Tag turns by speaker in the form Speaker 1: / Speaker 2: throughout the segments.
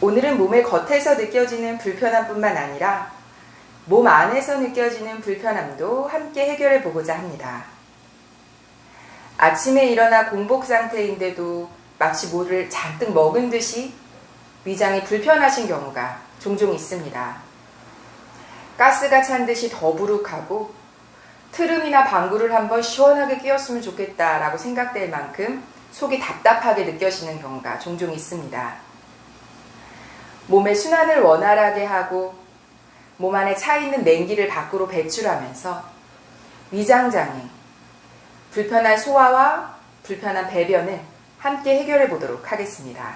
Speaker 1: 오늘은 몸의 겉에서 느껴지는 불편함뿐만 아니라 몸 안에서 느껴지는 불편함도 함께 해결해 보고자 합니다. 아침에 일어나 공복 상태인데도 마치 뭐를 잔뜩 먹은 듯이 위장이 불편하신 경우가 종종 있습니다. 가스가 찬 듯이 더부룩하고 트름이나 방구를 한번 시원하게 끼웠으면 좋겠다라고 생각될 만큼 속이 답답하게 느껴지는 경우가 종종 있습니다. 몸의 순환을 원활하게 하고 몸 안에 차있는 냉기를 밖으로 배출하면서 위장장애, 불편한 소화와 불편한 배변을 함께 해결해 보도록 하겠습니다.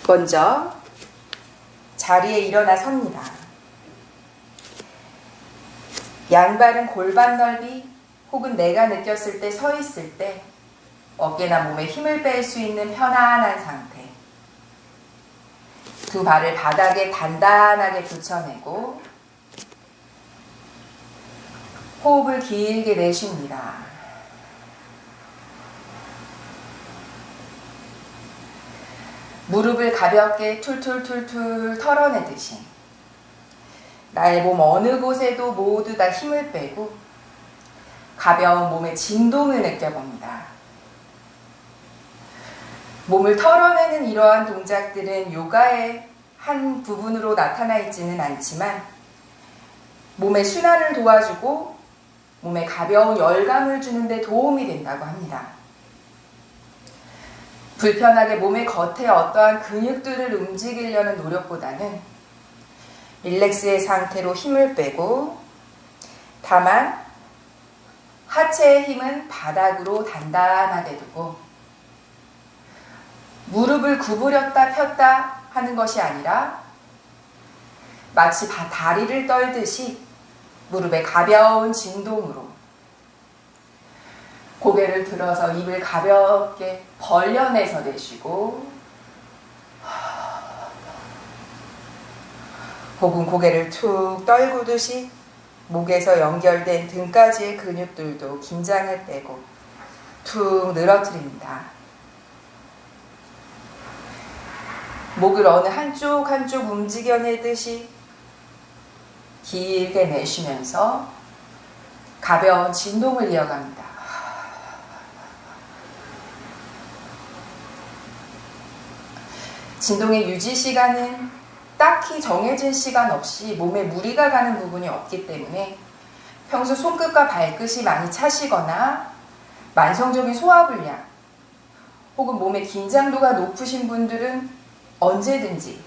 Speaker 1: 먼저 자리에 일어나 섭니다. 양발은 골반 넓이 혹은 내가 느꼈을 때 서 있을 때 어깨나 몸에 힘을 뺄 수 있는 편안한 상태. 두 발을 바닥에 단단하게 붙여내고 호흡을 길게 내쉽니다. 무릎을 가볍게 툴툴툴툴 털어내듯이 나의 몸 어느 곳에도 모두 다 힘을 빼고 가벼운 몸의 진동을 느껴봅니다. 몸을 털어내는 이러한 동작들은 요가의 한 부분으로 나타나 있지는 않지만 몸의 순환을 도와주고 몸에 가벼운 열감을 주는 데 도움이 된다고 합니다. 불편하게 몸의 겉에 어떠한 근육들을 움직이려는 노력보다는 릴렉스의 상태로 힘을 빼고 다만 하체의 힘은 바닥으로 단단하게 두고 무릎을 구부렸다 폈다 하는 것이 아니라 마치 다리를 떨듯이 무릎의 가벼운 진동으로 고개를 들어서 입을 가볍게 벌려내서 내쉬고 혹은 고개를 툭 떨구듯이 목에서 연결된 등까지의 근육들도 긴장을 빼고 툭 늘어뜨립니다. 목을 어느 한쪽 움직여내듯이 길게 내쉬면서 가벼운 진동을 이어갑니다. 진동의 유지 시간은 딱히 정해진 시간 없이 몸에 무리가 가는 부분이 없기 때문에 평소 손끝과 발끝이 많이 차시거나 만성적인 소화불량 혹은 몸의 긴장도가 높으신 분들은 언제든지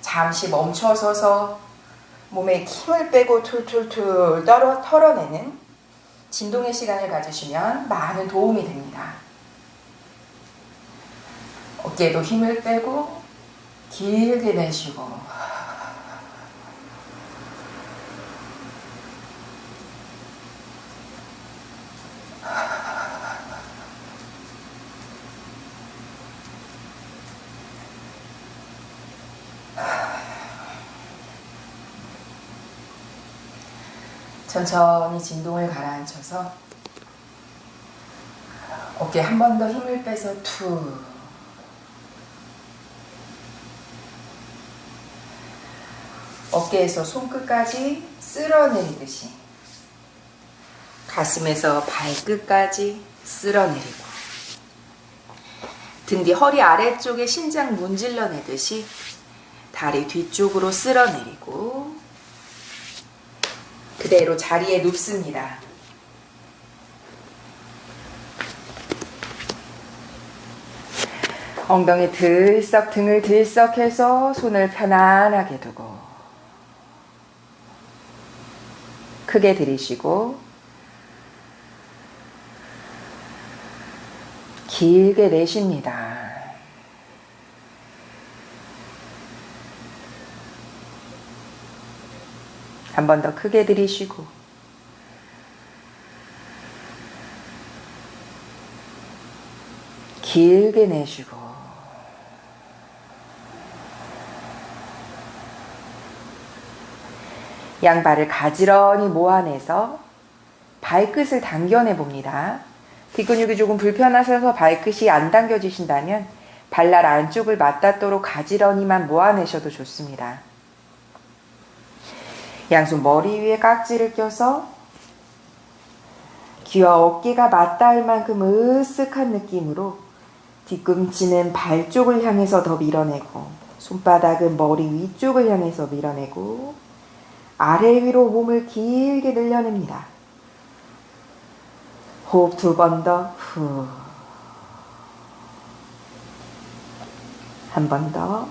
Speaker 1: 잠시 멈춰서서 몸에 힘을 빼고 툴툴툴 털어내는 진동의 시간을 가지시면 많은 도움이 됩니다. 어깨에도 힘을 빼고 길게 내쉬고 천천히 진동을 가라앉혀서 어깨에 한 번 더 힘을 빼서 툭 어깨에서 손끝까지 쓸어내리듯이 가슴에서 발끝까지 쓸어내리고 등 뒤 허리 아래쪽에 신장 문질러내듯이 다리 뒤쪽으로 쓸어내리고 그대로 자리에 눕습니다. 엉덩이 들썩 등을 들썩해서 손을 편안하게 두고 크게 들이쉬고 길게 내쉽니다. 한 번 더 크게 들이쉬고 길게 내쉬고 양발을 가지런히 모아내서 발끝을 당겨내 봅니다. 뒷근육이 조금 불편하셔서 발끝이 안 당겨지신다면 발날 안쪽을 맞닿도록 가지런히만 모아내셔도 좋습니다. 양손 머리 위에 깍지를 껴서 귀와 어깨가 맞닿을 만큼 으쓱한 느낌으로 뒤꿈치는 발 쪽을 향해서 더 밀어내고 손바닥은 머리 위쪽을 향해서 밀어내고 아래 위로 몸을 길게 늘려냅니다. 호흡 2번 더. 후. 한 번 더.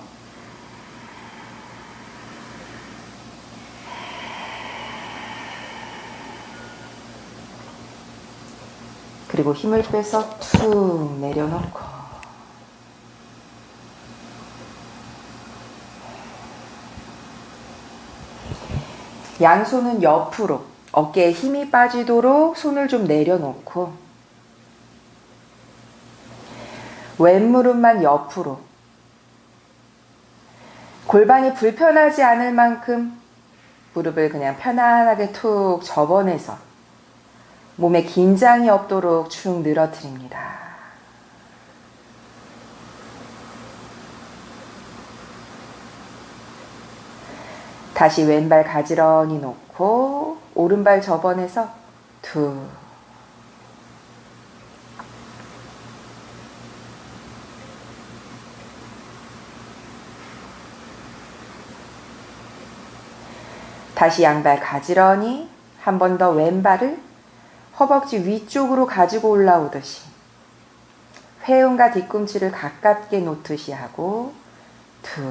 Speaker 1: 그리고 힘을 빼서 툭 내려놓고 양손은 옆으로 어깨에 힘이 빠지도록 손을 좀 내려놓고 왼무릎만 옆으로 골반이 불편하지 않을 만큼 무릎을 그냥 편안하게 툭 접어내서 몸에 긴장이 없도록 축 늘어뜨립니다. 다시 왼발 가지런히 놓고 오른발 접어내서 툭. 다시 양발 가지런히 한 번 더 왼발을 허벅지 위쪽으로 가지고 올라오듯이 회음과 뒤꿈치를 가깝게 놓듯이 하고 툭.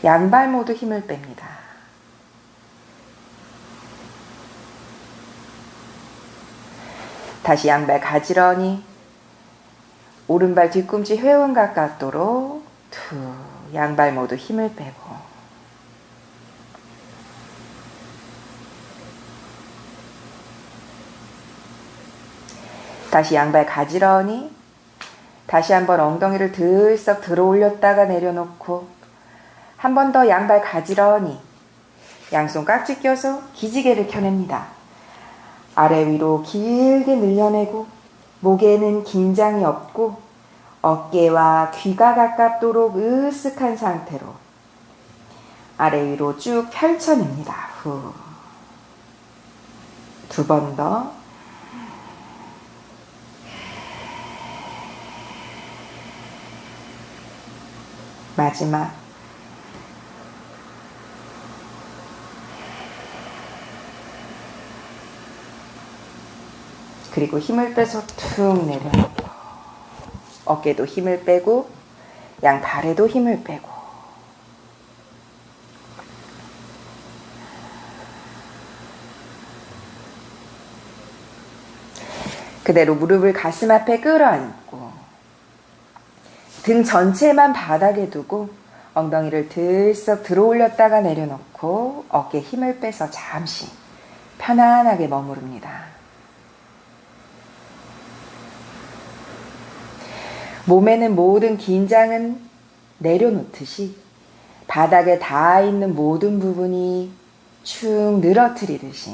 Speaker 1: 양발 모두 힘을 뺍니다. 다시 양발 가지런히 오른발 뒤꿈치 회음 가깝도록 툭. 양발 모두 힘을 빼고 다시 양발 가지런히 다시 한번 엉덩이를 들썩 들어 올렸다가 내려놓고 한 번 더 양발 가지런히 양손 깍지 껴서 기지개를 켜냅니다. 아래 위로 길게 늘려내고 목에는 긴장이 없고 어깨와 귀가 가깝도록 으쓱한 상태로 아래 위로 쭉 펼쳐냅니다. 후. 2번 더. 마지막. 그리고 힘을 빼서 툭 내려놓고 어깨도 힘을 빼고 양 발에도 힘을 빼고 그대로 무릎을 가슴 앞에 끌어안고 등 전체만 바닥에 두고 엉덩이를 들썩 들어 올렸다가 내려놓고 어깨에 힘을 빼서 잠시 편안하게 머무릅니다. 몸에는 모든 긴장은 내려놓듯이 바닥에 닿아 있는 모든 부분이 축 늘어뜨리듯이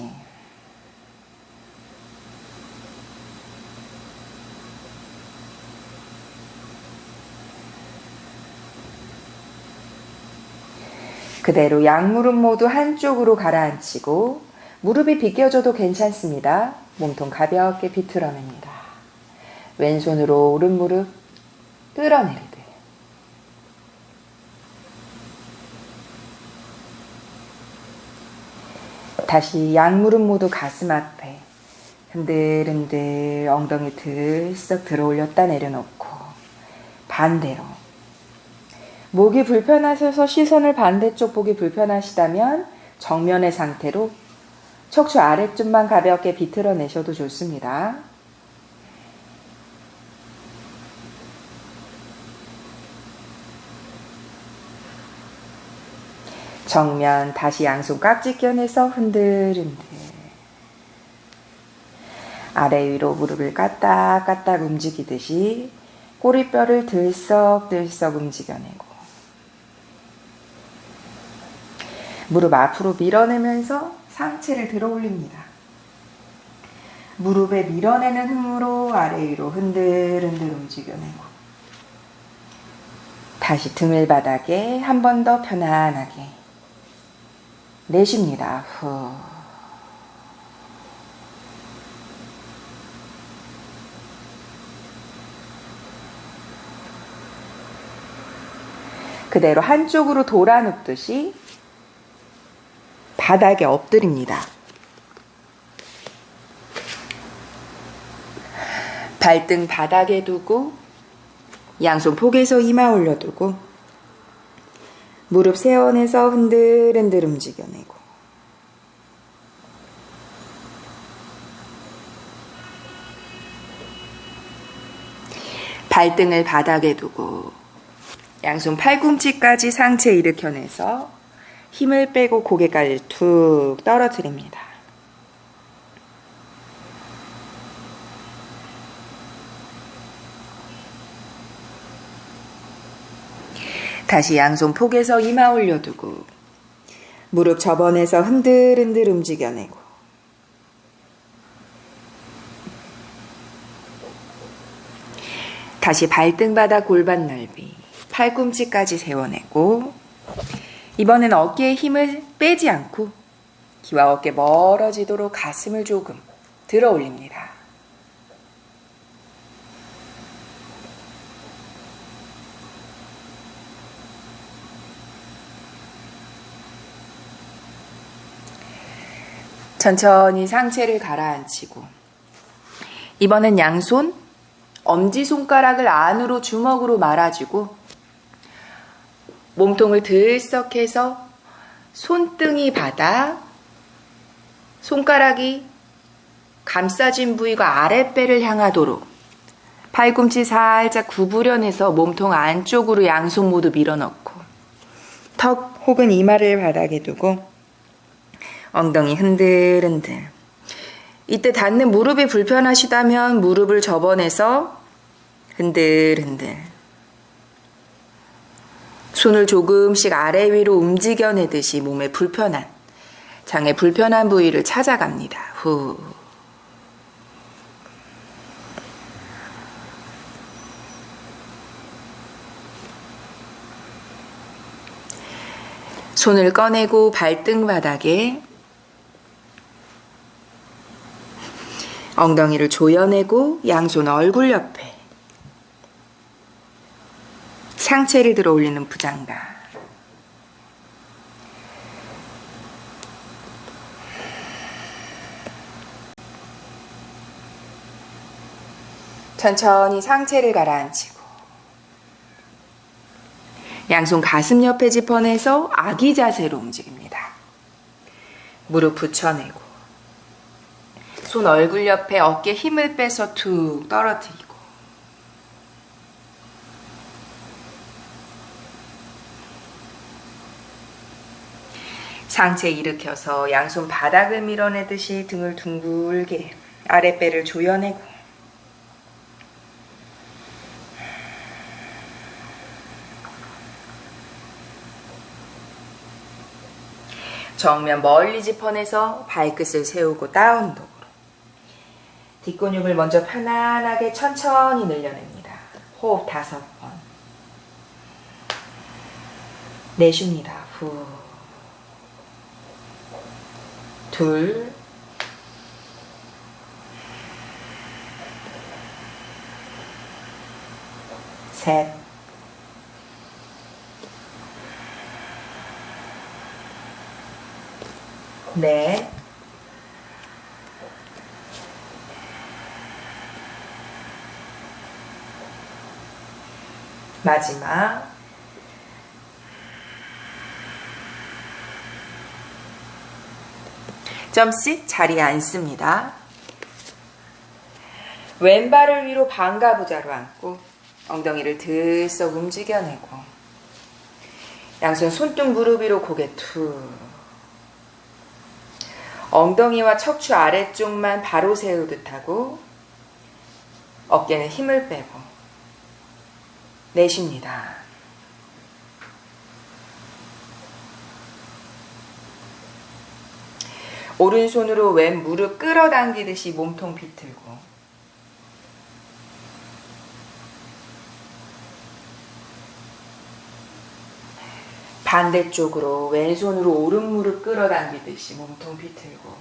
Speaker 1: 그대로 양무릎 모두 한쪽으로 가라앉히고 무릎이 비껴져도 괜찮습니다. 몸통 가볍게 비틀어냅니다. 왼손으로 오른 무릎 끌어내리듯 다시 양무릎 모두 가슴 앞에 흔들흔들 엉덩이 들썩 들어 올렸다 내려놓고 반대로 목이 불편하셔서 시선을 반대쪽 보기 불편하시다면 정면의 상태로 척추 아래쪽만 가볍게 비틀어내셔도 좋습니다. 정면 다시 양손 깍지 껴내서 흔들흔들 아래 위로 무릎을 까딱까딱 움직이듯이 꼬리뼈를 들썩들썩 움직여내고 무릎 앞으로 밀어내면서 상체를 들어 올립니다. 무릎에 밀어내는 힘으로 아래 위로 흔들흔들 움직여내고 다시 등을 바닥에 한 번 더 편안하게 내쉽니다. 후. 그대로 한쪽으로 돌아 눕듯이 바닥에 엎드립니다. 발등 바닥에 두고 양손 폭에서 이마 올려두고 무릎 세원에서 흔들흔들 움직여내고 발등을 바닥에 두고 양손 팔꿈치까지 상체 일으켜내서 힘을 빼고 고개까지 툭 떨어뜨립니다. 다시 양손 폭에서 이마 올려두고 무릎 접어내서 흔들흔들 움직여내고 다시 발등바닥 골반 넓이 팔꿈치까지 세워내고 이번엔 어깨에 힘을 빼지 않고 귀와 어깨 멀어지도록 가슴을 조금 들어 올립니다. 천천히 상체를 가라앉히고 이번엔 양손 엄지손가락을 안으로 주먹으로 말아주고 몸통을 들썩해서 손등이 바닥, 손가락이 감싸진 부위가 아랫배를 향하도록 팔꿈치 살짝 구부려내서 몸통 안쪽으로 양손 모두 밀어넣고 턱 혹은 이마를 바닥에 두고 엉덩이 흔들흔들. 이때 닿는 무릎이 불편하시다면 무릎을 접어내서 흔들흔들. 손을 조금씩 아래 위로 움직여내듯이 몸에 불편한, 장에 불편한 부위를 찾아갑니다. 후. 손을 꺼내고 발등 바닥에 엉덩이를 조여내고 양손 얼굴 옆에 상체를 들어 올리는 부장가. 천천히 상체를 가라앉히고 양손 가슴 옆에 짚어내서 아기 자세로 움직입니다. 무릎 붙여내고 손 얼굴 옆에 어깨 힘을 빼서 툭 떨어뜨리고 상체 일으켜서 양손 바닥을 밀어내듯이 등을 둥글게 아랫배를 조여내고 정면 멀리 짚어내서 발끝을 세우고 다운독으로 뒷근육을 먼저 편안하게 천천히 늘려냅니다. 호흡 5번 내쉽니다. 후. 둘 셋 넷 마지막 점씩 자리에 앉습니다. 왼발을 위로 반가부자로 앉고 엉덩이를 들썩 움직여내고 양손 손등 무릎 위로 고개 툭 엉덩이와 척추 아래쪽만 바로 세우듯 하고 어깨는 힘을 빼고 내쉽니다. 오른손으로 왼 무릎 끌어당기듯이 몸통 비틀고 반대쪽으로 왼손으로 오른 무릎 끌어당기듯이 몸통 비틀고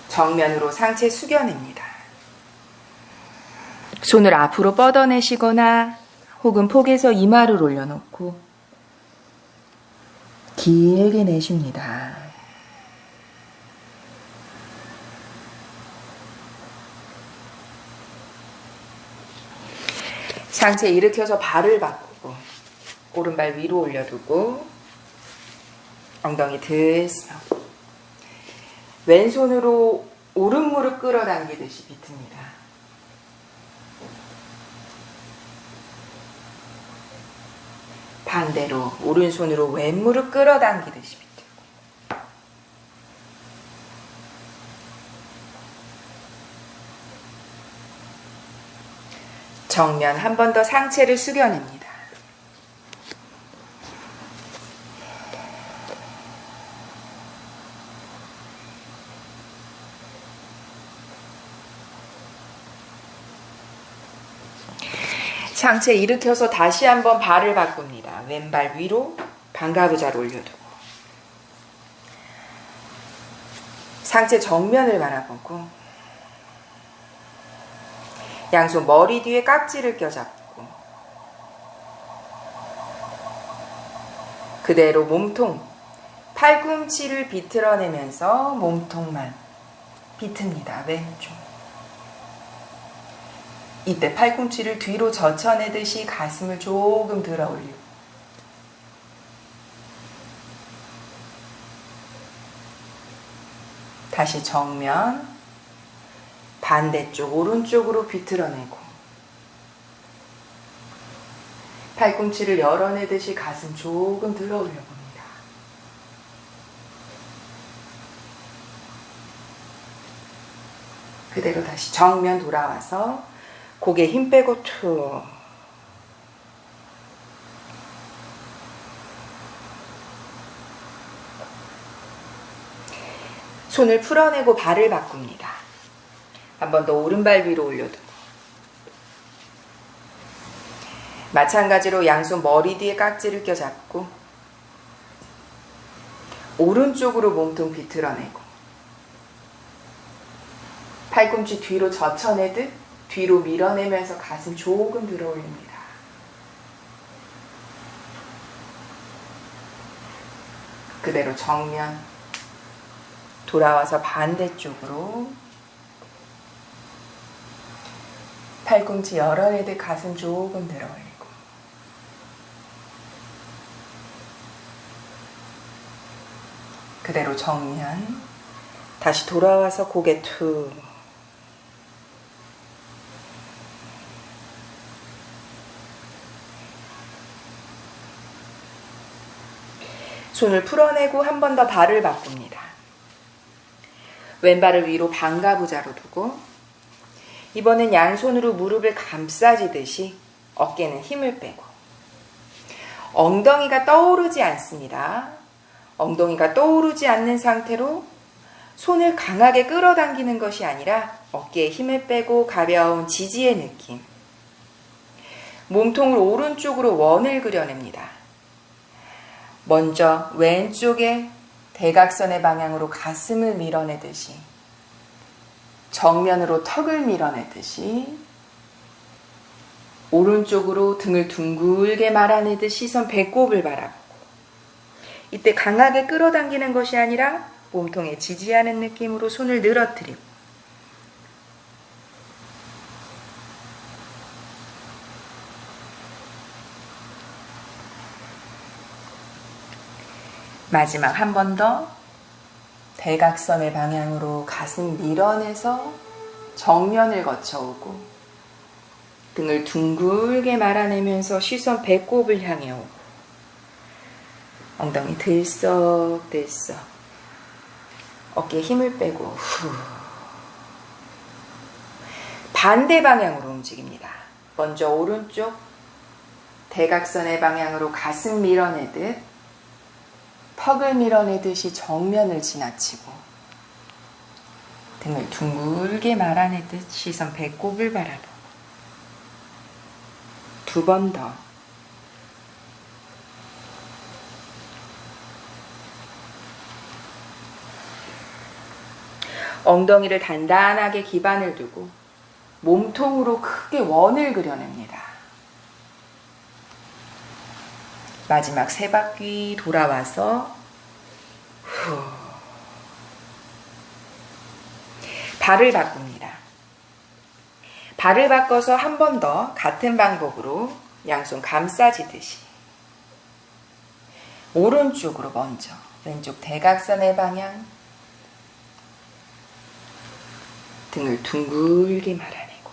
Speaker 1: 정면으로 상체 숙여냅니다. 손을 앞으로 뻗어내시거나 혹은 폭에서 이마를 올려놓고 길게 내쉽니다. 상체 일으켜서 발을 바꾸고 오른발 위로 올려두고 엉덩이 들썩 왼손으로 오른 무릎 끌어당기듯이 비틉니다. 반대로 오른손으로 왼무릎 끌어당기듯이 비틀고 정면 한 번 더 상체를 숙여냅니다. 상체 일으켜서 다시 한번 발을 바꿉니다. 왼발 위로 반가부좌를 올려두고 상체 정면을 바라보고 양손 머리 뒤에 깍지를 껴잡고 그대로 몸통, 팔꿈치를 비틀어내면서 몸통만 비틉니다. 왼쪽. 이때 팔꿈치를 뒤로 젖혀내듯이 가슴을 조금 들어 올리고 다시 정면 반대쪽 오른쪽으로 비틀어내고 팔꿈치를 열어내듯이 가슴 조금 들어 올려봅니다. 그대로 다시 정면 돌아와서 고개 힘 빼고 툭 손을 풀어내고 발을 바꿉니다. 한 번 더 오른발 위로 올려두고 마찬가지로 양손 머리 뒤에 깍지를 껴잡고 오른쪽으로 몸통 비틀어내고 팔꿈치 뒤로 젖혀내듯 뒤로 밀어내면서 가슴 조금 들어 올립니다. 그대로 정면 돌아와서 반대쪽으로 팔꿈치 열어내듯 가슴 조금 들어 올리고 그대로 정면 다시 돌아와서 고개 툭 손을 풀어내고 한 번 더 발을 바꿉니다. 왼발을 위로 반가부좌로 두고 이번엔 양손으로 무릎을 감싸지듯이 어깨는 힘을 빼고 엉덩이가 떠오르지 않습니다. 엉덩이가 떠오르지 않는 상태로 손을 강하게 끌어당기는 것이 아니라 어깨에 힘을 빼고 가벼운 지지의 느낌. 몸통을 오른쪽으로 원을 그려냅니다. 먼저 왼쪽에 대각선의 방향으로 가슴을 밀어내듯이 정면으로 턱을 밀어내듯이 오른쪽으로 등을 둥글게 말아내듯 시선 배꼽을 바라보고 이때 강하게 끌어당기는 것이 아니라 몸통에 지지하는 느낌으로 손을 늘어뜨리고 마지막 한 번 더 대각선의 방향으로 가슴 밀어내서 정면을 거쳐오고 등을 둥글게 말아내면서 시선 배꼽을 향해 오고 엉덩이 들썩들썩 어깨에 힘을 빼고 후 반대 방향으로 움직입니다. 먼저 오른쪽 대각선의 방향으로 가슴 밀어내듯 턱을 밀어내듯이 정면을 지나치고 등을 둥글게 말아내듯 시선 배꼽을 바라보고 2번 더. 엉덩이를 단단하게 기반을 두고 몸통으로 크게 원을 그려냅니다. 마지막 3바퀴 돌아와서 후. 발을 바꿉니다. 발을 바꿔서 한 번 더 같은 방법으로 양손 감싸지듯이 오른쪽으로 먼저 왼쪽 대각선의 방향 등을 둥글게 말아내고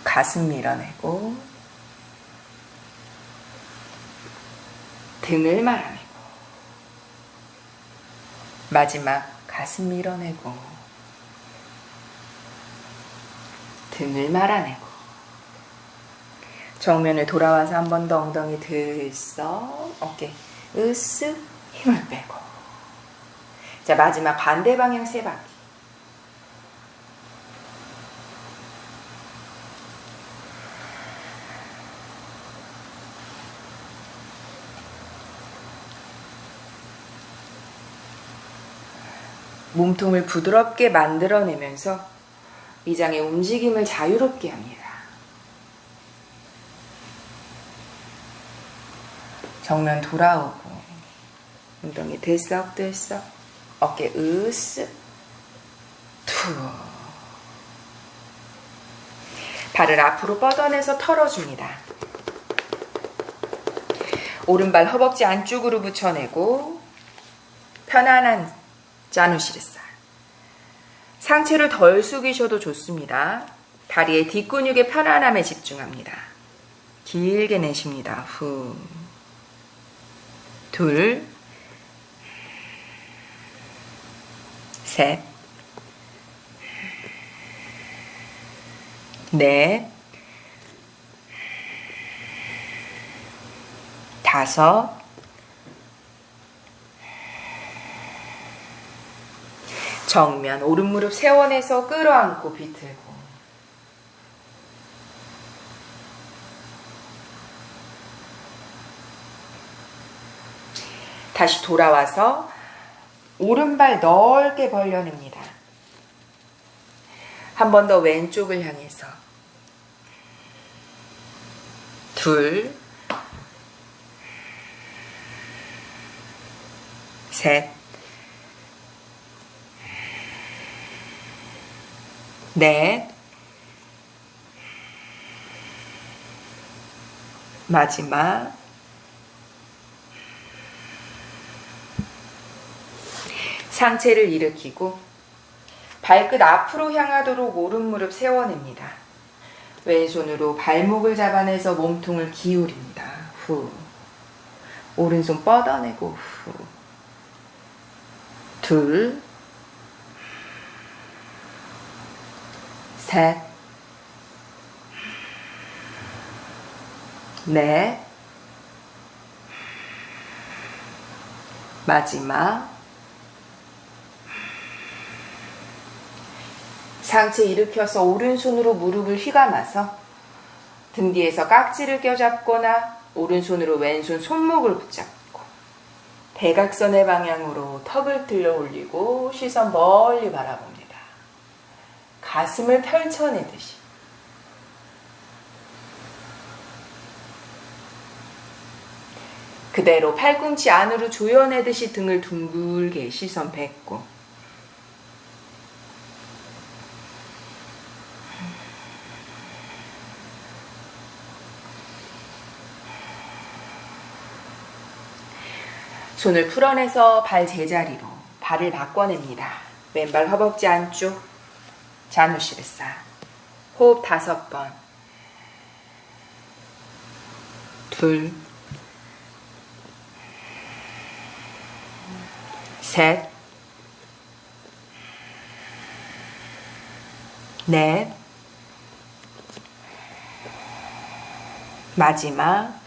Speaker 1: 가슴 밀어내고 등을 말아내고 마지막 가슴 밀어내고 등을 말아내고 정면을 돌아와서 한 번 더 엉덩이 들썩 어깨 으쓱 힘을 빼고 자 마지막 반대 방향 3바퀴 몸통을 부드럽게 만들어내면서 위장의 움직임을 자유롭게 합니다. 정면 돌아오고 엉덩이 들썩들썩 어깨 으쓱 툭 발을 앞으로 뻗어내서 털어줍니다. 오른발 허벅지 안쪽으로 붙여내고 편안한 자누시르산. 상체를 덜 숙이셔도 좋습니다. 다리의 뒷근육의 편안함에 집중합니다. 길게 내쉽니다. 후. 둘, 셋, 넷, 다섯, 정면 오른 무릎 세워내서 끌어안고 비틀고 다시 돌아와서 오른발 넓게 벌려냅니다. 한 번 더 왼쪽을 향해서 둘, 셋, 넷, 마지막 상체를 일으키고 발끝 앞으로 향하도록 오른 무릎 세워냅니다. 왼손으로 발목을 잡아내서 몸통을 기울입니다. 후. 오른손 뻗어내고 후. 둘, 셋, 넷, 마지막 상체 일으켜서 오른손으로 무릎을 휘감아서 등 뒤에서 깍지를 껴잡거나 오른손으로 왼손 손목을 붙잡고 대각선의 방향으로 턱을 들려 올리고 시선 멀리 바라봅니다. 가슴을 펼쳐내듯이 그대로 팔꿈치 안으로 조여내듯이 등을 둥글게 시선 뱉고 손을 풀어내서 발 제자리로 발을 바꿔냅니다. 왼발 허벅지 안쪽 자누시르사 호흡 5번 둘 셋 넷 마지막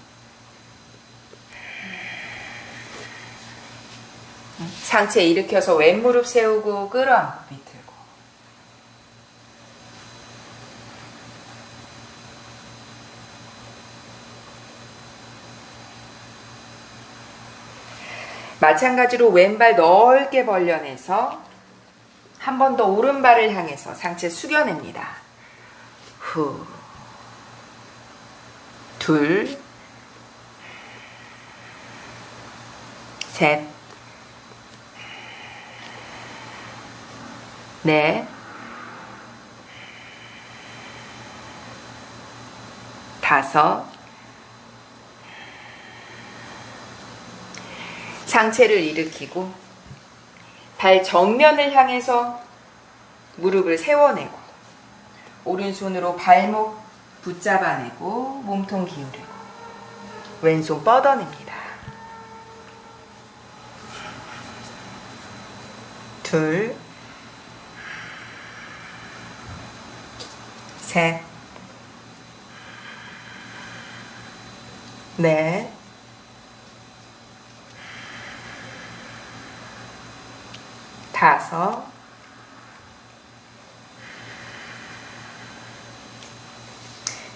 Speaker 1: 상체 일으켜서 왼 무릎 세우고 끌어안고 비틀고. 마찬가지로 왼발 넓게 벌려내서 한 번 더 오른발을 향해서 상체 숙여냅니다. 후. 둘. 셋. 넷. 다섯. 상체를 일으키고 발 정면을 향해서 무릎을 세워내고 오른손으로 발목 붙잡아내고 몸통 기울이고 왼손 뻗어냅니다. 둘, 셋, 넷, 다섯,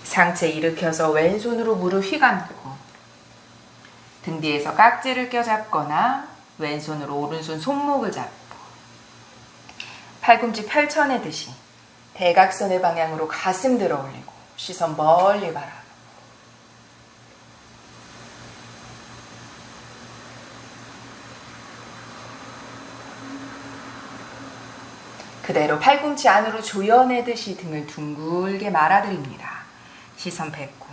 Speaker 1: 상체 일으켜서 왼손으로 무릎 휘감고 등 뒤에서 깍지를 껴잡거나 왼손으로 오른손 손목을 잡고 팔꿈치 펼쳐내듯이 대각선의 방향으로 가슴 들어 올리고 시선 멀리 바라보고 그대로 팔꿈치 안으로 조여내듯이 등을 둥글게 말아드립니다. 시선 뱉고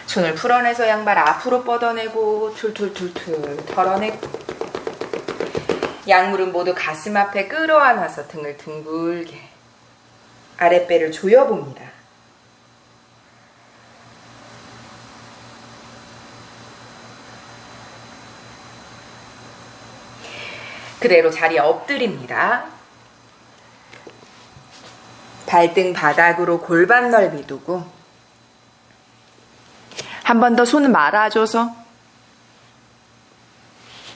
Speaker 1: 손을 풀어내서 양발 앞으로 뻗어내고 툴툴툴툴 털어내고 양무릎 모두 가슴 앞에 끌어안아서 등을 둥글게 아랫배를 조여봅니다. 그대로 자리에 엎드립니다. 발등 바닥으로 골반 넓이 두고 한 번 더 손을 말아줘서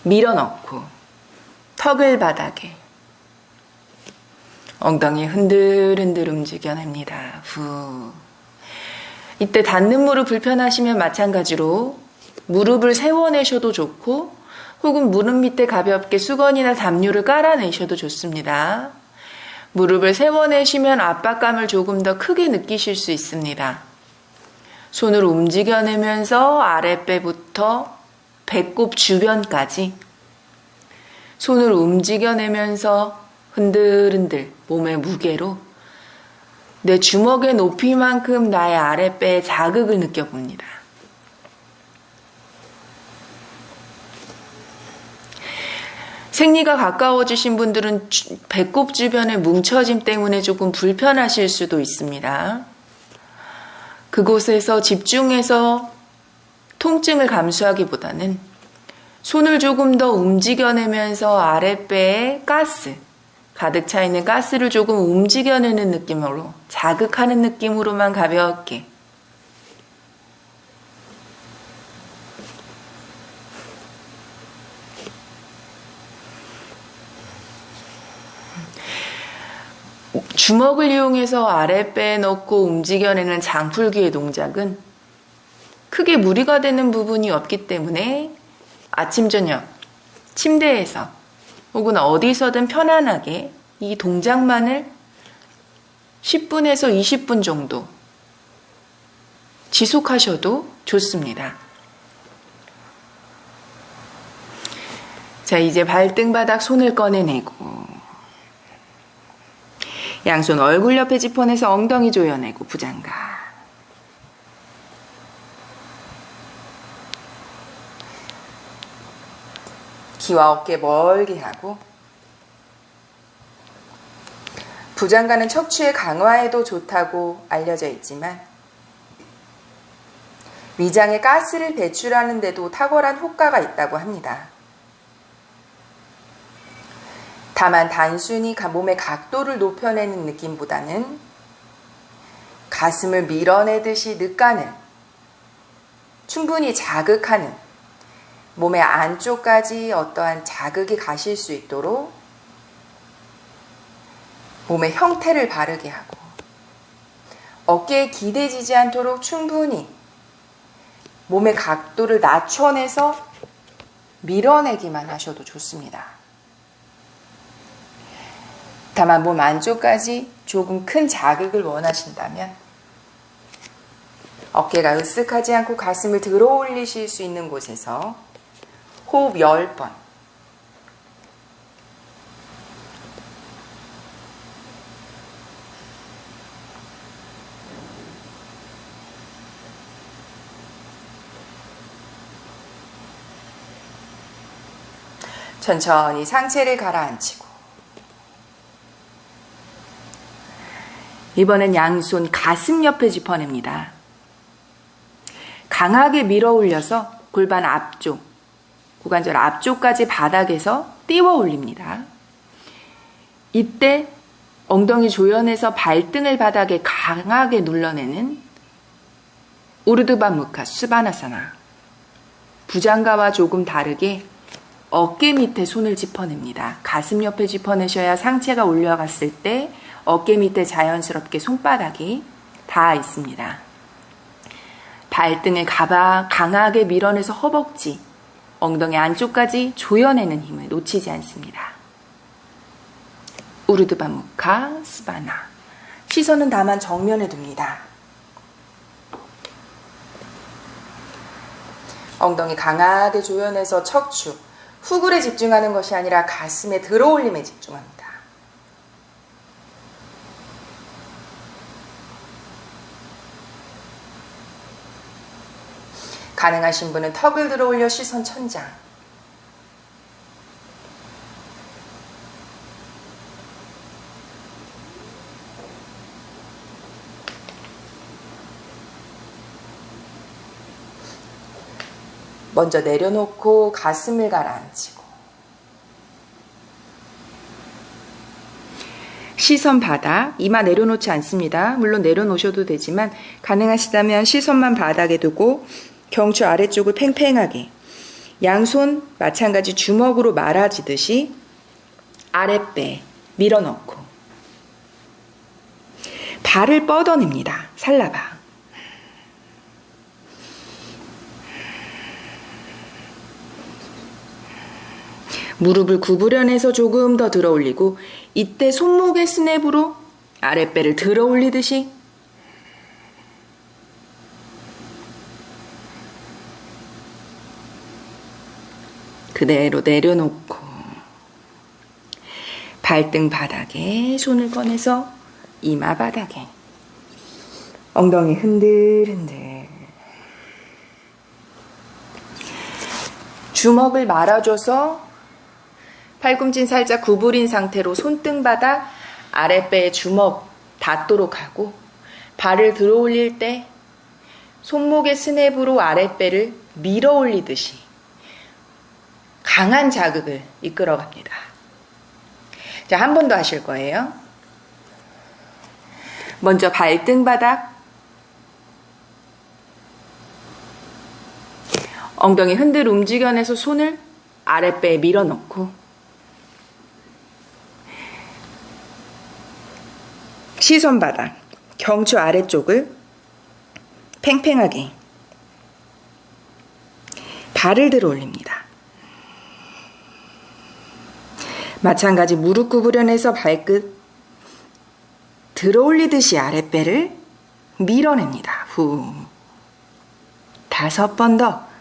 Speaker 1: 밀어넣고 턱을 바닥에 엉덩이 흔들흔들 움직여냅니다. 후. 이때 닿는 무릎 불편하시면 마찬가지로 무릎을 세워내셔도 좋고 혹은 무릎 밑에 가볍게 수건이나 담요를 깔아내셔도 좋습니다. 무릎을 세워내시면 압박감을 조금 더 크게 느끼실 수 있습니다. 손을 움직여내면서 아랫배부터 배꼽 주변까지 손을 움직여내면서 흔들흔들 몸의 무게로 내 주먹의 높이만큼 나의 아랫배에 자극을 느껴봅니다. 생리가 가까워지신 분들은 배꼽 주변의 뭉쳐짐 때문에 조금 불편하실 수도 있습니다. 그곳에서 집중해서 통증을 감수하기보다는 손을 조금 더 움직여내면서 아랫배에 가스, 가득 차 있는 가스를 조금 움직여내는 느낌으로, 자극하는 느낌으로만 가볍게 주먹을 이용해서 아랫배에 넣고 움직여내는 장풀기의 동작은 크게 무리가 되는 부분이 없기 때문에 아침, 저녁, 침대에서 혹은 어디서든 편안하게 이 동작만을 10분에서 20분 정도 지속하셔도 좋습니다. 자, 이제 발등바닥 손을 꺼내내고 양손 얼굴 옆에 짚어내서 엉덩이 조여내고 부장가. 귀와 어깨 멀게 하고 부장가는 척추의 강화에도 좋다고 알려져 있지만 위장에 가스를 배출하는 데도 탁월한 효과가 있다고 합니다. 다만 단순히 몸의 각도를 높여내는 느낌보다는 가슴을 밀어내듯이 늑간을 충분히 자극하는, 몸의 안쪽까지 어떠한 자극이 가실 수 있도록 몸의 형태를 바르게 하고, 어깨에 기대지지 않도록 충분히 몸의 각도를 낮춰내서 밀어내기만 하셔도 좋습니다. 다만 몸 안쪽까지 조금 큰 자극을 원하신다면 어깨가 으쓱하지 않고 가슴을 들어 올리실 수 있는 곳에서 호흡 10번, 천천히 상체를 가라앉히고, 이번엔 양손 가슴 옆에 짚어냅니다. 강하게 밀어 올려서 골반 앞쪽, 고관절 앞쪽까지 바닥에서 띄워 올립니다. 이때 엉덩이 조여내서 발등을 바닥에 강하게 눌러내는 우르드바 무카 스바나사나. 부장가와 조금 다르게 어깨 밑에 손을 짚어냅니다. 가슴 옆에 짚어내셔야 상체가 올라갔을 때 어깨 밑에 자연스럽게 손바닥이 닿아 있습니다. 발등을 강하게 밀어내서 허벅지, 엉덩이 안쪽까지 조여내는 힘을 놓치지 않습니다. 우르드바 무카 스바나. 시선은 다만 정면에 둡니다. 엉덩이 강하게 조여내서 척추, 후굴에 집중하는 것이 아니라 가슴에 들어올림에 집중합니다. 가능하신 분은 턱을 들어 올려 시선 천장. 먼저 내려놓고 가슴을 가라앉히고, 시선 바닥, 이마 내려놓지 않습니다. 물론 내려놓으셔도 되지만 가능하시다면 시선만 바닥에 두고 경추 아래쪽을 팽팽하게, 양손 마찬가지 주먹으로 말아지듯이 아랫배 밀어넣고 발을 뻗어냅니다. 살라바. 무릎을 구부려내서 조금 더 들어 올리고, 이때 손목의 스냅으로 아랫배를 들어 올리듯이 그대로 내려놓고 발등 바닥에 손을 꺼내서 이마 바닥에 엉덩이 흔들흔들, 주먹을 말아줘서 팔꿈치 살짝 구부린 상태로 손등바닥 아랫배에 주먹 닿도록 하고, 발을 들어 올릴 때 손목의 스냅으로 아랫배를 밀어 올리듯이 강한 자극을 이끌어 갑니다. 자, 한 번 더 하실 거예요. 먼저 발등바닥, 엉덩이 흔들 움직여내서 손을 아랫배에 밀어넣고, 시선 바닥, 경추 아래쪽을 팽팽하게 발을 들어 올립니다. 마찬가지 무릎 구부려내서 발끝 들어 올리듯이 아랫배를 밀어냅니다. 후. 5번 더.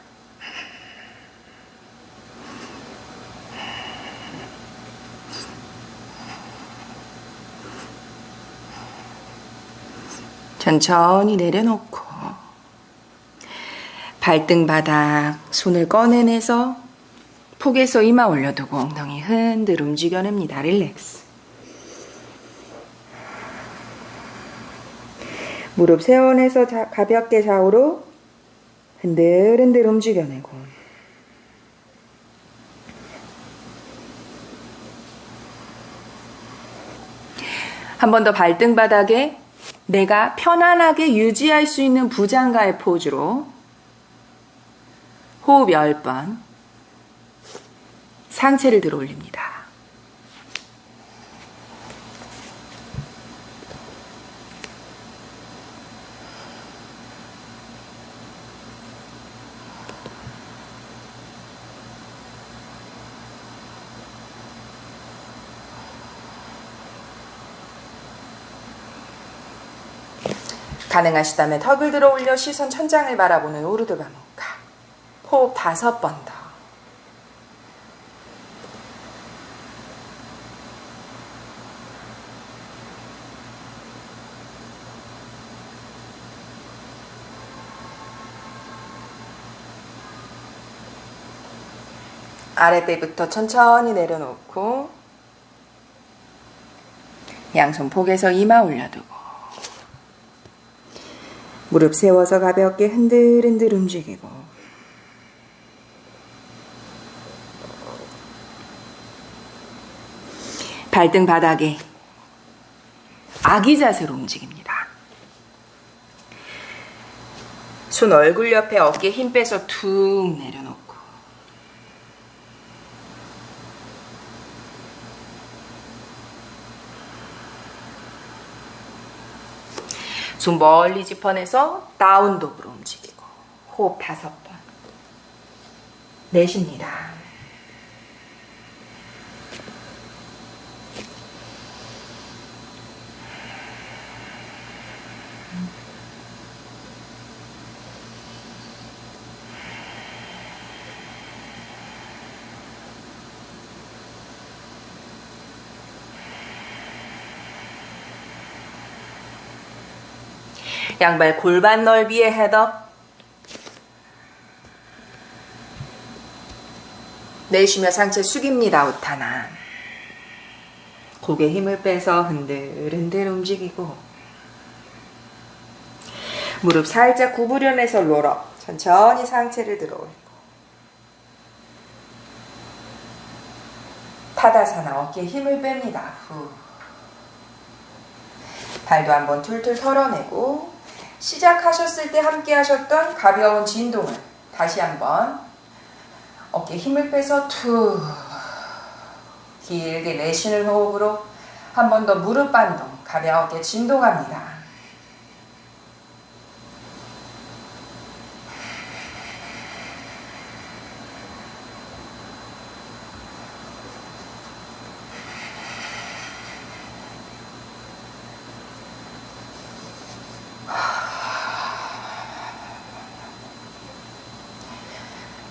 Speaker 1: 천천히 내려놓고 발등 바닥 손을 꺼내내서 폭에서 이마 올려두고 엉덩이 흔들 움직여냅니다. 릴렉스. 무릎 세워내서 가볍게 좌우로 흔들흔들 움직여내고, 한 번 더 발등 바닥에 내가 편안하게 유지할 수 있는 부장가의 포즈로 호흡 10번 상체를 들어 올립니다. 가능하시다면 턱을 들어 올려 시선 천장을 바라보는 우르드바무카. 호흡 5번 더. 아랫배부터 천천히 내려놓고 양손 폭에서 이마 올려두고 무릎 세워서 가볍게 흔들흔들 움직이고 발등 바닥에 아기 자세로 움직입니다. 손 얼굴 옆에 어깨에 힘 빼서 툭 내려놓고 손 멀리 짚어내서 다운독으로 움직이고 호흡 5번 내쉽니다. 양발 골반 넓이의 헤드업. 내쉬며 상체 숙입니다. 우타나. 고개 힘을 빼서 흔들흔들 움직이고 무릎 살짝 구부려내서 롤업. 천천히 상체를 들어 올리고 타다사나 어깨에 힘을 뺍니다. 후. 발도 한번 툴툴 털어내고 시작하셨을 때 함께 하셨던 가벼운 진동을 다시 한번 어깨에 힘을 빼서 툭 길게 내쉬는 호흡으로 한 번 더 무릎 반동 가볍게 진동합니다.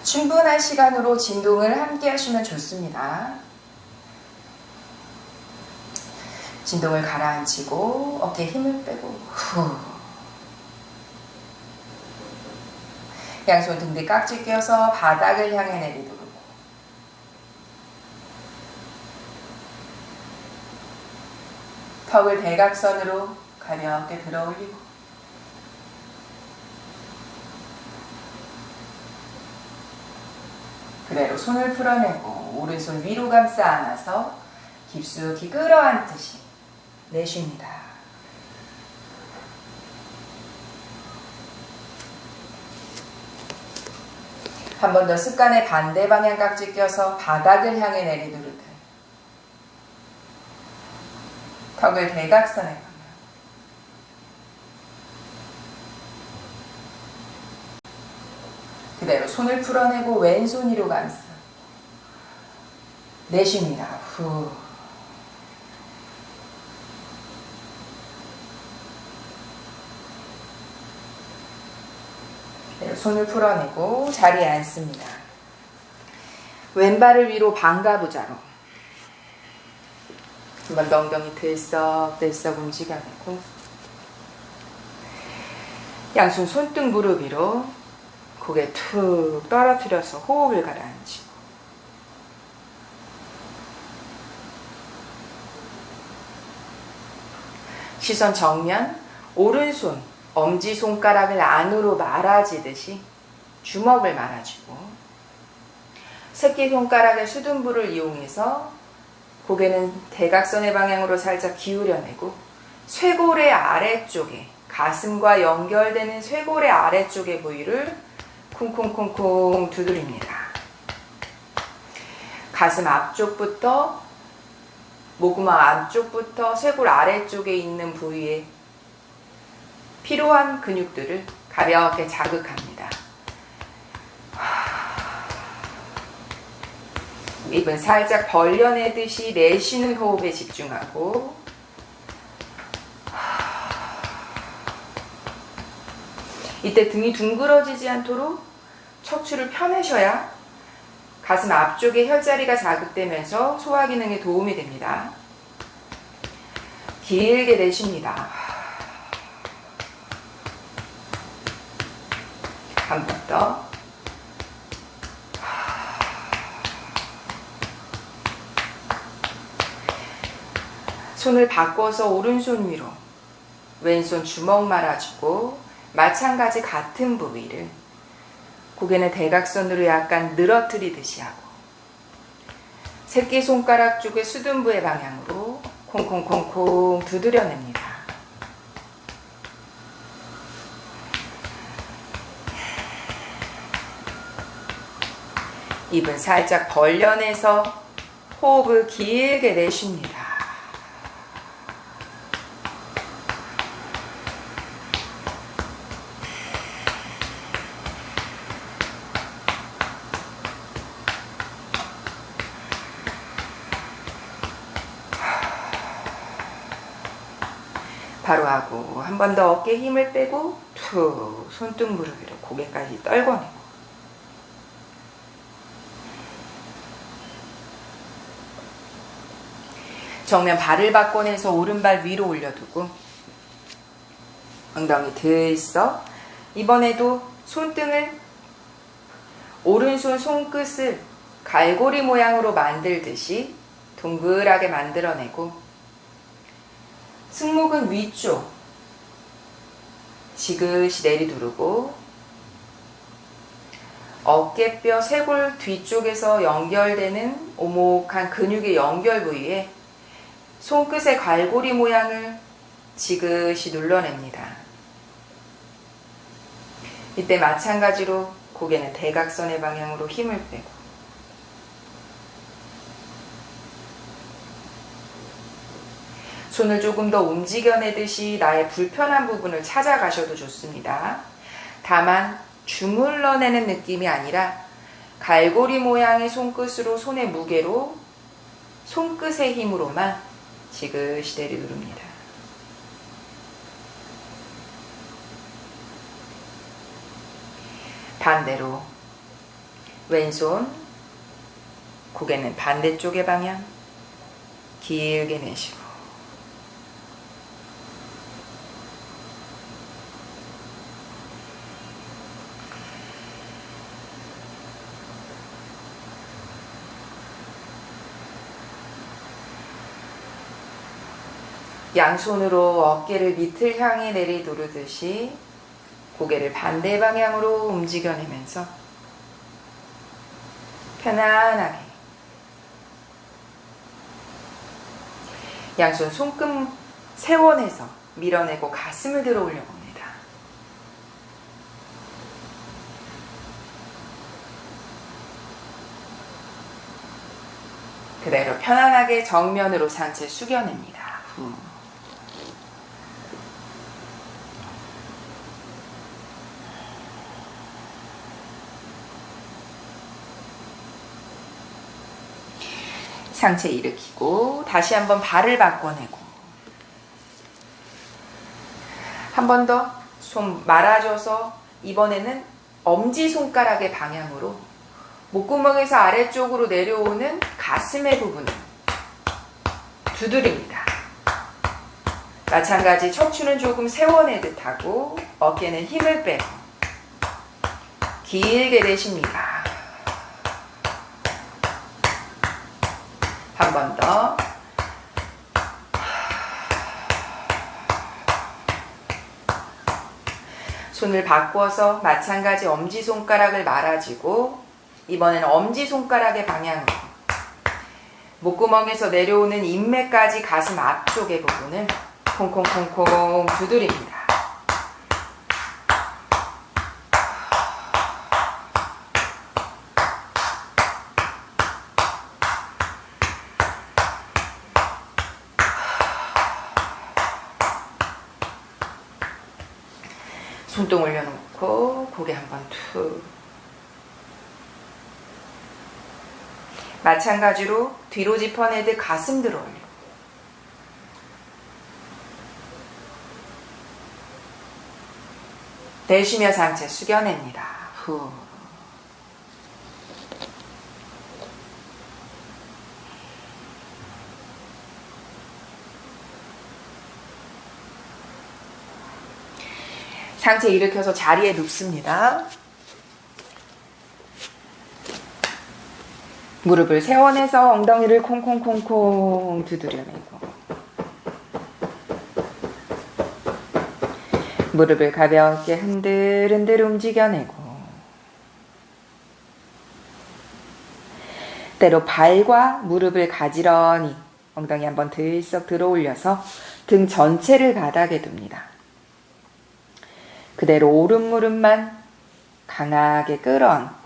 Speaker 1: 충분한 시간으로 진동을 함께 하시면 좋습니다. 진동을 가라앉히고 어깨에 힘을 빼고 후. 양손 등 뒤 깍지 껴서 바닥을 향해 내리도록 턱을 대각선으로 가볍게 들어 올리고 그대로 손을 풀어내고 오른손 위로 감싸 안아서 깊숙이 끌어안듯이 내쉽니다. 한 번 더 습관의 반대 방향 깍지 껴서 바닥을 향해 내리누르듯 턱을 대각선에 가며 그대로 손을 풀어내고 왼손 위로 감싸 내쉽니다. 후. 그대로 손을 풀어내고 자리에 앉습니다. 왼발을 위로 반가부자로 한번 더 엉덩이 들썩들썩 움직여내고 양손 손등 무릎 위로 고개 툭 떨어뜨려서 호흡을 가라앉히고 시선 정면 오른손 엄지손가락을 안으로 말아지듯이 주먹을 말아주고 새끼손가락의 수둔부를 이용해서 고개는 대각선의 방향으로 살짝 기울여내고 쇄골의 아래쪽에, 가슴과 연결되는 쇄골의 아래쪽의 부위를 쿵쿵쿵쿵 두드립니다. 가슴 앞쪽부터 목구멍 안쪽부터 쇄골 아래쪽에 있는 부위에 필요한 근육들을 가볍게 자극합니다. 입은 살짝 벌려내듯이 내쉬는 호흡에 집중하고 이때 등이 둥그러지지 않도록 척추를 펴내셔야 가슴 앞쪽의 혈자리가 자극되면서 소화 기능에 도움이 됩니다. 길게 내쉽니다. 한 번 더. 손을 바꿔서 오른손 위로, 왼손 주먹 말아주고 마찬가지 같은 부위를 고개는 대각선으로 약간 늘어뜨리듯이 하고 새끼손가락 쪽의 수둔부의 방향으로 콩콩콩콩 두드려냅니다. 입은 살짝 벌려내서 호흡을 길게 내쉽니다. 바로 하고 한 번 더 어깨에 힘을 빼고 툭 손등 무릎 위로 고개까지 떨궈내고 정면 발을 바꿔내서 오른발 위로 올려두고 엉덩이 들썩. 이번에도 손등을 오른손 손끝을 갈고리 모양으로 만들듯이 동그랗게 만들어내고 승모근 위쪽 지그시 내리두르고 어깨뼈 쇄골 뒤쪽에서 연결되는 오목한 근육의 연결 부위에 손끝의 갈고리 모양을 지그시 눌러냅니다. 이때 마찬가지로 고개는 대각선의 방향으로 힘을 빼고 손을 조금 더 움직여내듯이 나의 불편한 부분을 찾아가셔도 좋습니다. 다만 주물러내는 느낌이 아니라 갈고리 모양의 손끝으로 손의 무게로 손끝의 힘으로만 지그시 내리누릅니다. 반대로 왼손 고개는 반대쪽의 방향 길게 내쉬고 양손으로 어깨를 밑을 향해 내리누르듯이 고개를 반대 방향으로 움직여내면서 편안하게 양손 손끝 세워내서 밀어내고 가슴을 들어 올려봅니다. 그대로 편안하게 정면으로 상체 숙여냅니다. 상체 일으키고 다시 한번 발을 바꿔내고 한 번 더 손 말아줘서 이번에는 엄지손가락의 방향으로 목구멍에서 아래쪽으로 내려오는 가슴의 부분을 두드립니다. 마찬가지 척추는 조금 세워내듯 하고 어깨는 힘을 빼고 길게 내쉽니다. 한 번 더. 손을 바꿔서 마찬가지 엄지손가락을 말아주고 이번에는 엄지손가락의 방향으로 목구멍에서 내려오는 인매까지 가슴 앞쪽의 부분을 콩콩콩콩 두드립니다. 손등 올려놓고 고개 한번 툭. 마찬가지로 뒤로 짚어내듯 가슴 들어 올리고 내쉬며 상체 숙여냅니다. 후. 상체 일으켜서 자리에 눕습니다. 무릎을 세워내서 엉덩이를 콩콩콩콩 두드려내고 무릎을 가볍게 흔들흔들 움직여내고 때로 발과 무릎을 가지런히 엉덩이 한번 들썩 들어 올려서 등 전체를 바닥에 둡니다. 그대로 오른 무릎만 강하게 끌어안고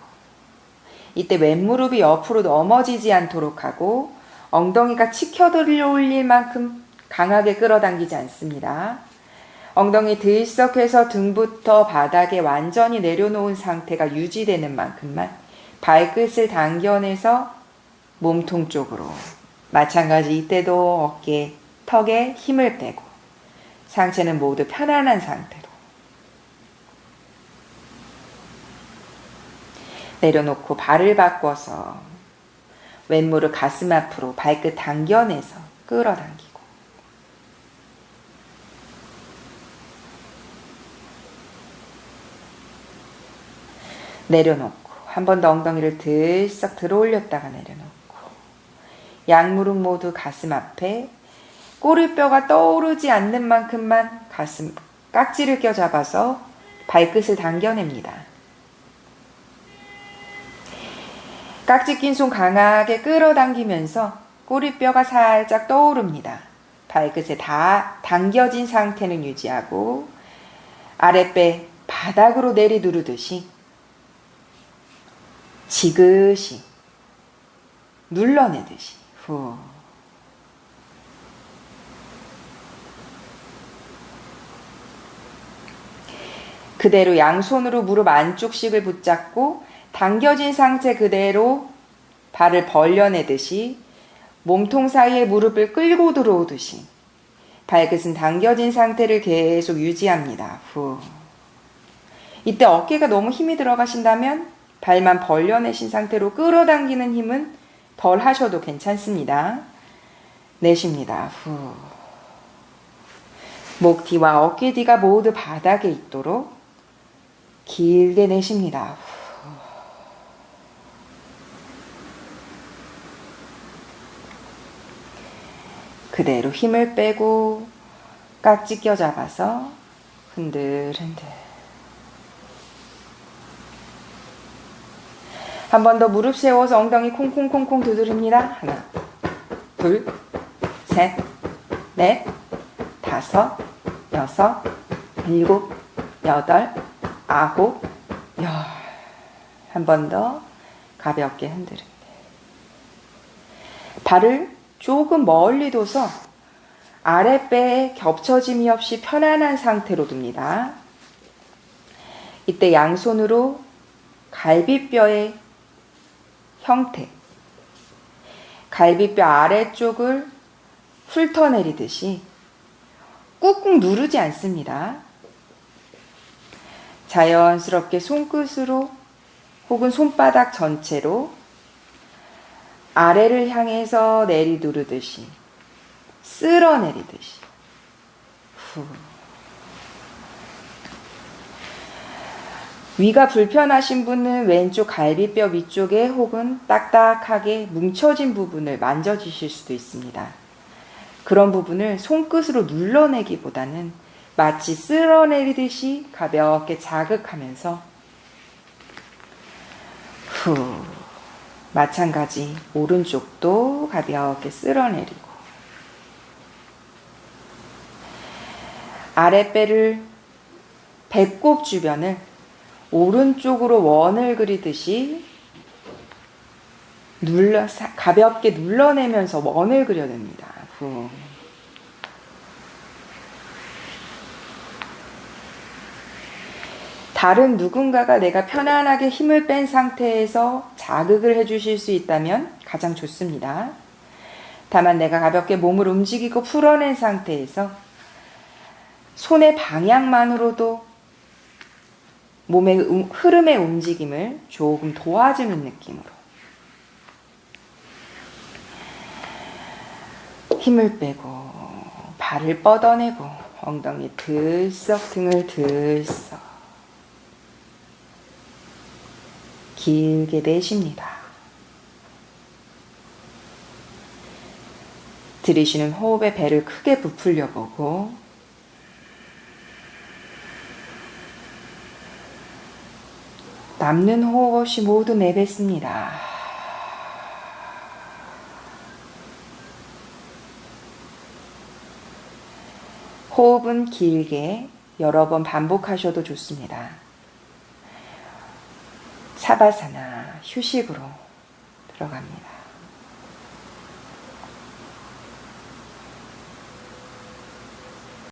Speaker 1: 이때 왼무릎이 옆으로 넘어지지 않도록 하고 엉덩이가 치켜 들어올릴 만큼 강하게 끌어당기지 않습니다. 엉덩이 들썩해서 등부터 바닥에 완전히 내려놓은 상태가 유지되는 만큼만 발끝을 당겨내서 몸통 쪽으로 마찬가지 이때도 어깨, 턱에 힘을 빼고 상체는 모두 편안한 상태로 내려놓고 발을 바꿔서 왼무릎 가슴 앞으로 발끝 당겨내서 끌어당기고 내려놓고 한 번 더 엉덩이를 들썩 들어 올렸다가 내려놓고 양무릎 모두 가슴 앞에 꼬리뼈가 떠오르지 않는 만큼만 가슴 깍지를 껴잡아서 발끝을 당겨냅니다. 깍지 낀 손 강하게 끌어당기면서 꼬리뼈가 살짝 떠오릅니다. 발끝에 다 당겨진 상태는 유지하고 아랫배 바닥으로 내리누르듯이 지그시 눌러내듯이 후. 그대로 양손으로 무릎 안쪽씩을 붙잡고 당겨진 상태 그대로 발을 벌려내듯이 몸통 사이에 무릎을 끌고 들어오듯이 발끝은 당겨진 상태를 계속 유지합니다. 후. 이때 어깨가 너무 힘이 들어가신다면 발만 벌려내신 상태로 끌어당기는 힘은 덜 하셔도 괜찮습니다. 내쉽니다. 후. 목 뒤와 어깨 뒤가 모두 바닥에 있도록 길게 내쉽니다. 후. 그대로 힘을 빼고 깍지 껴잡아서 흔들흔들. 한 번 더 무릎 세워서 엉덩이 콩콩콩콩 두드립니다. 하나, 둘, 셋, 넷, 다섯, 여섯, 일곱, 여덟, 아홉, 열. 한 번 더 가볍게 흔들흔들. 발을 조금 멀리 둬서 아랫배에 겹쳐짐이 없이 편안한 상태로 둡니다. 이때 양손으로 갈비뼈의 형태, 갈비뼈 아래쪽을 훑어내리듯이 꾹꾹 누르지 않습니다. 자연스럽게 손끝으로 혹은 손바닥 전체로 아래를 향해서 내리누르듯이 쓸어내리듯이 후. 위가 불편하신 분은 왼쪽 갈비뼈 위쪽에 혹은 딱딱하게 뭉쳐진 부분을 만져주실 수도 있습니다. 그런 부분을 손끝으로 눌러내기보다는 마치 쓸어내리듯이 가볍게 자극하면서 후. 마찬가지 오른쪽도 가볍게 쓸어내리고 아랫배를 배꼽 주변을 오른쪽으로 원을 그리듯이 가볍게 눌러내면서 원을 그려냅니다. 후. 다른 누군가가 내가 편안하게 힘을 뺀 상태에서 자극을 해주실 수 있다면 가장 좋습니다. 다만 내가 가볍게 몸을 움직이고 풀어낸 상태에서 손의 방향만으로도 몸의 흐름의 움직임을 조금 도와주는 느낌으로 힘을 빼고 발을 뻗어내고 엉덩이 들썩 등을 들썩 길게 내쉽니다. 들이쉬는 호흡에 배를 크게 부풀려 보고 남는 호흡 없이 모두 내뱉습니다. 호흡은 길게 여러 번 반복하셔도 좋습니다. 사바사나 휴식으로 들어갑니다.